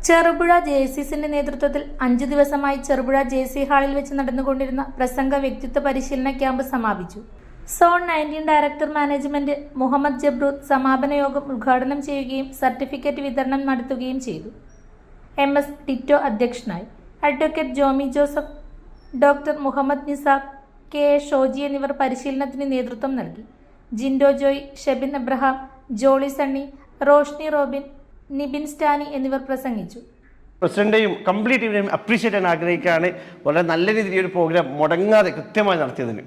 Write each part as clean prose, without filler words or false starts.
ചെറുപുഴ ജെസിസിന്റെ നേതൃത്വത്തിൽ 5 ദിവസമായി ചെറുപുഴ ജെസി ഹാളിൽ വെച്ച് നടന്നുകൊണ്ടിരുന്ന പ്രസംഗ വ്യക്തിത്വ പരിശീലന ക്യാമ്പ് സമാപിച്ചു. സോൺ 19 ഡയറക്ടർ മാനേജ്മെന്റ് മുഹമ്മദ് ജബ്രൂർ സമാപന യോഗം ഉദ്ഘാടനം ചെയ്യുകയും സർട്ടിഫിക്കറ്റ് വിതരണം നടത്തുകയും ചെയ്തു. MS ടിറ്റോ അധ്യക്ഷനായി. Advocate Jomi Joseph, doctor Muhammad Nisakh, KA Shoji എന്നിവർ പരിശീലനത്തിന് നേതൃത്വം നൽകി. ജിൻഡോ ജോയ്, ഷെബിൻ അബ്രഹാം, ജോളി സണ്ണി, റോഷ്നി റോബിൻ, നിബിൻ സ്റ്റാനി എന്നിവർ പ്രസംഗിച്ചു. പ്രസിഡന്റെയും കംപ്ലീറ്റ് ടീമിനെയും അപ്രീഷിയേറ്റ് ചെയ്യാൻ ആഗ്രഹിക്കുകയാണ്. വളരെ നല്ല രീതിയിൽ ഒരു പ്രോഗ്രാം മുടങ്ങാതെ കൃത്യമായി നടത്തിയതിന്.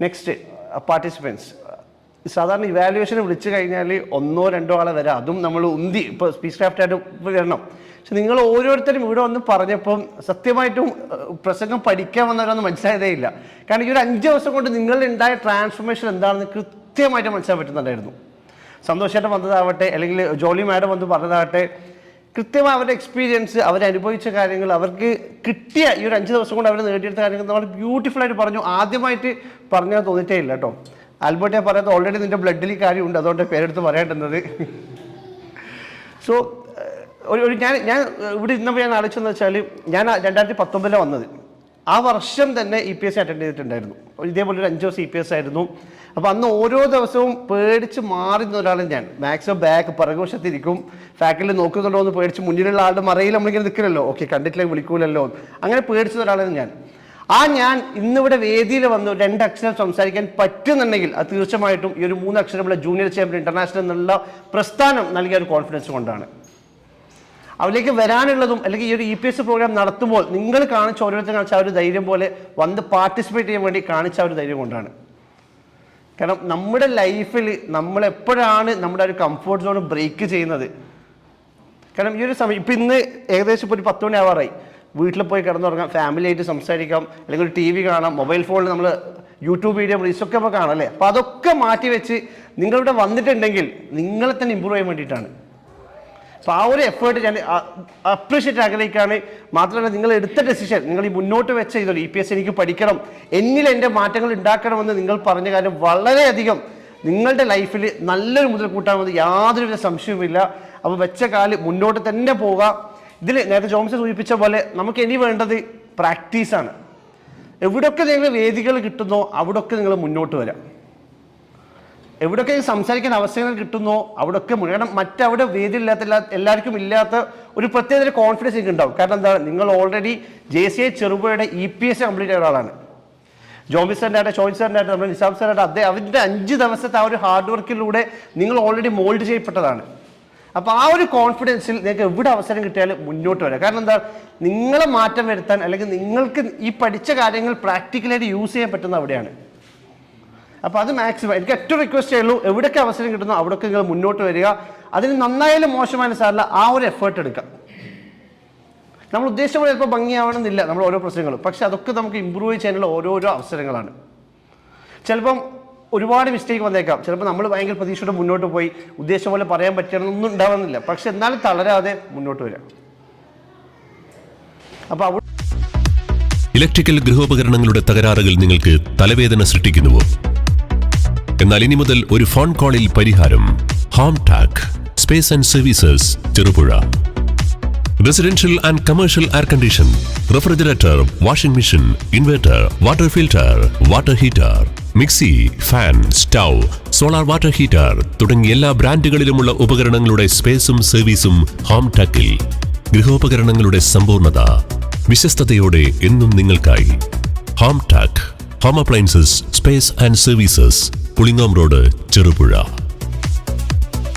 Next participants. സാധാരണ ഇവാലുവേഷന് വിളിച്ചു കഴിഞ്ഞാൽ 1-2 ആളെ വരാം, അതും നമ്മൾ ഉന്തി ഇപ്പോൾ സ്പീച്ച് ക്രാഫ്റ്റായിട്ട് വരണം. പക്ഷെ നിങ്ങൾ ഓരോരുത്തരും ഇവിടെ വന്ന് പറഞ്ഞപ്പം സത്യമായിട്ടും പ്രസംഗം പഠിക്കാൻ വന്നവരൊന്നും മനസ്സിലായതേ ഇല്ല. കാരണം ഈ ഒരു 5 ദിവസം കൊണ്ട് നിങ്ങളുണ്ടായ ട്രാൻസ്ഫോർമേഷൻ എന്താണെന്ന് കൃത്യമായിട്ട് മനസ്സിലാക്കാൻ പറ്റുന്നുണ്ടായിരുന്നു. സന്തോഷമായിട്ട് വന്നതാവട്ടെ, അല്ലെങ്കിൽ ജോളി മാഡം വന്ന് പറഞ്ഞതാവട്ടെ, കൃത്യമായി അവരുടെ എക്സ്പീരിയൻസ്, അവരനുഭവിച്ച കാര്യങ്ങൾ, അവർക്ക് കിട്ടിയ ഈ ഒരു 5 ദിവസം കൊണ്ട് അവർ നേടിയെടുത്ത കാര്യങ്ങൾ നമ്മൾ ബ്യൂട്ടിഫുൾ ആയിട്ട് പറഞ്ഞു. ആദ്യമായിട്ട് പറഞ്ഞാൽ തോന്നിയിട്ടേ ഇല്ല കേട്ടോ. ആൽബർട്ട് ഞാൻ പറയാത്ത ഓൾറെഡി നിൻ്റെ ബ്ലഡിൽ കാര്യമുണ്ട്, അതുകൊണ്ട് പേരെടുത്ത് പറയേണ്ടുന്നത്. സോ ഞാൻ ഇവിടെ ഇന്നപ്പോൾ ഞാൻ ആലോചിച്ചെന്ന് വെച്ചാൽ, ഞാൻ 2019 വന്നത്. ആ വർഷം തന്നെ EPS അറ്റൻഡ് ചെയ്തിട്ടുണ്ടായിരുന്നു. ഇതേപോലെ ഒരു 5 ദിവസം EPS ആയിരുന്നു. അപ്പോൾ അന്ന് ഓരോ ദിവസവും പേടിച്ച് മാറുന്ന ഒരാളും ഞാൻ. മാക്സിമം ബാക്ക് പിറകുവശത്തിരിക്കും, ഫാക്കൽറ്റി നോക്കുന്നുണ്ടോ എന്ന് പേടിച്ച്, മുന്നിലുള്ള ആളുടെ മറയിൽ നമ്മളിങ്ങനെ നിൽക്കില്ലല്ലോ, ഓക്കെ കണ്ടിട്ടില്ലെങ്കിൽ വിളിക്കൂലല്ലോ, അങ്ങനെ പേടിച്ച ഒരാളാണ് ഞാൻ. ഞാൻ ഇന്നിവിടെ വേദിയിൽ വന്ന് 2 അക്ഷരം സംസാരിക്കാൻ പറ്റുന്നുണ്ടെങ്കിൽ അത് തീർച്ചയായിട്ടും ഈ ഒരു 3 അക്ഷരമുള്ള ജൂനിയർ ചാമ്പ്യൻ ഇന്റർനാഷണൽ എന്നുള്ള പ്രസ്ഥാനം നൽകിയ ഒരു കോൺഫിഡൻസ് കൊണ്ടാണ്. അവരിലേക്ക് വരാനുള്ളതും, അല്ലെങ്കിൽ ഈ ഒരു EPS പ്രോഗ്രാം നടത്തുമ്പോൾ നിങ്ങൾ കാണിച്ച ഓരോരുത്തരും കാണിച്ച ആ ഒരു ധൈര്യം പോലെ വന്ന് പാർട്ടിസിപ്പേറ്റ് ചെയ്യാൻ വേണ്ടി കാണിച്ച ഒരു ധൈര്യം കൊണ്ടാണ്. കാരണം നമ്മുടെ ലൈഫിൽ നമ്മളെപ്പോഴാണ് നമ്മുടെ ഒരു കംഫോർട്ട് സോൺ ബ്രേക്ക് ചെയ്യുന്നത്? കാരണം ഈ ഒരു സമയം ഇപ്പം ഇന്ന് ഏകദേശം ഇപ്പോൾ ഒരു 10 മണി ആവാറായി. വീട്ടിൽ പോയി കിടന്നുറങ്ങാം, ഫാമിലി ആയിട്ട് സംസാരിക്കാം, അല്ലെങ്കിൽ ഒരു TV കാണാം, മൊബൈൽ ഫോണിൽ നമ്മൾ യൂട്യൂബ് വീഡിയോ റീൽസൊക്കെ ഇപ്പോൾ കാണാം അല്ലേ? അപ്പോൾ അതൊക്കെ മാറ്റി വെച്ച് നിങ്ങളിവിടെ വന്നിട്ടുണ്ടെങ്കിൽ നിങ്ങളെ തന്നെ ഇമ്പ്രൂവ് ചെയ്യാൻ വേണ്ടിയിട്ടാണ്. അപ്പോൾ ആ ഒരു എഫേർട്ട് ഞാൻ അപ്രീഷിയേറ്റ് ആഗ്രഹിക്കുകയാണ്. മാത്രമല്ല, നിങ്ങൾ എടുത്ത ഡെസിഷൻ, നിങ്ങൾ ഈ മുന്നോട്ട് വെച്ച ഇതൊരു EPS എനിക്ക് പഠിക്കണം, എന്നിൽ എൻ്റെ മാറ്റങ്ങൾ ഉണ്ടാക്കണമെന്ന് നിങ്ങൾ പറഞ്ഞ കാര്യം വളരെയധികം നിങ്ങളുടെ ലൈഫിൽ നല്ലൊരു മുതൽ കൂട്ടാമെന്ന് യാതൊരുവിധ സംശയവുമില്ല. അപ്പോൾ വെച്ച കാല് മുന്നോട്ട് തന്നെ പോവുക. ഇതിൽ നേരത്തെ ജോംസ് സൂചിപ്പിച്ച പോലെ നമുക്ക് ഇനി വേണ്ടത് പ്രാക്ടീസാണ്. എവിടെയൊക്കെ നിങ്ങൾ വേദികൾ കിട്ടുന്നോ അവിടെയൊക്കെ നിങ്ങൾ മുന്നോട്ട് വരാം. എവിടെയൊക്കെ സംസാരിക്കാൻ അവസരങ്ങൾ കിട്ടുന്നോ അവിടെയൊക്കെ കാരണം മറ്റവിടെ വേദിയില്ലാത്ത എല്ലാവർക്കും ഇല്ലാത്ത ഒരു പ്രത്യേക കോൺഫിഡൻസ് എനിക്ക് ഉണ്ടാവും. കാരണം എന്താണ്, നിങ്ങൾ ഓൾറെഡി JCI ചെറുപുഴയുടെ EPS കംപ്ലീറ്റ് ചെയ്ത ഒരാളാണ്. ജോമി സാറിൻ്റെ ഷോയിൻ സാറിൻ്റെ നമ്മുടെ നിസാം സാറിൻ്റെ അവരുടെ 5 ദിവസത്തെ ആ ഒരു ഹാർഡ് വർക്കിലൂടെ നിങ്ങൾ ഓൾറെഡി മോൾഡ് ചെയ്യപ്പെട്ടതാണ്. അപ്പോൾ ആ ഒരു കോൺഫിഡൻസിൽ നിങ്ങൾക്ക് എവിടെ അവസരം കിട്ടിയാലും മുന്നോട്ട് വരാം. കാരണം എന്താ, നിങ്ങളെ മാറ്റം വരുത്താൻ, അല്ലെങ്കിൽ നിങ്ങൾക്ക് ഈ പഠിച്ച കാര്യങ്ങൾ പ്രാക്ടിക്കലായിട്ട് യൂസ് ചെയ്യാൻ പറ്റുന്ന അവിടെയാണ്. അപ്പോൾ അത് മാക്സിമം എനിക്ക് ഏറ്റവും റിക്വസ്റ്റ് ചെയ്യുള്ളൂ, എവിടെയൊക്കെ അവസരം കിട്ടുന്നോ അവിടെയൊക്കെ നിങ്ങൾ മുന്നോട്ട് വരിക. അതിന് നന്നായാലും മോശമായാലും സാറില്ല, ആ ഒരു എഫേർട്ട് എടുക്കാം. നമ്മൾ ഉദ്ദേശിച്ച പോലെ ചിലപ്പോൾ ഭംഗിയാവണമെന്നില്ല നമ്മൾ ഓരോ പ്രശ്നങ്ങളും, പക്ഷെ അതൊക്കെ നമുക്ക് ഇമ്പ്രൂവ് ചെയ്യാനുള്ള ഓരോരോ അവസരങ്ങളാണ്. ചിലപ്പം ഒരുപാട് മിസ്റ്റേക്ക് വന്നേക്കാം, ചിലപ്പോൾ നമ്മൾ ഭയങ്കര പ്രതീക്ഷയോടെ മുന്നോട്ട് പോയി ഉദ്ദേശിച്ച പോലെ പറയാൻ പറ്റണമെന്നൊന്നും ഉണ്ടാവുന്നില്ല. പക്ഷെ എന്നാലും തളരാതെ മുന്നോട്ട് വരാം. അപ്പോൾ ഇലക്ട്രിക്കൽ ഗൃഹോപകരണങ്ങളുടെ തകരാറുകൾ നിങ്ങൾക്ക് തലവേദന സൃഷ്ടിക്കുന്നുവോ? എന്നാൽ ഇനി മുതൽ ഒരു ഫോൺ കോളിൽ പരിഹാരം. Home Tak space and services, Cherupuzha. Residential and commercial air condition, refrigerator, washing machine, inverter, water filter, water heater, mixie, fan, stove, solar water heater തുടങ്ങിയ എല്ലാ ബ്രാൻഡുകളിലുമുള്ള ഉപകരണങ്ങളുടെ സ്പേസും സർവീസും ഹോം ടാക്കിൽ. ഗൃഹോപകരണങ്ങളുടെ സമ്പൂർണ്ണത വിശ്വസ്തയോടെ എന്നും നിങ്ങൾക്കായി. Home Tak home appliances, space and services, Pulingome road, Cherupuzha.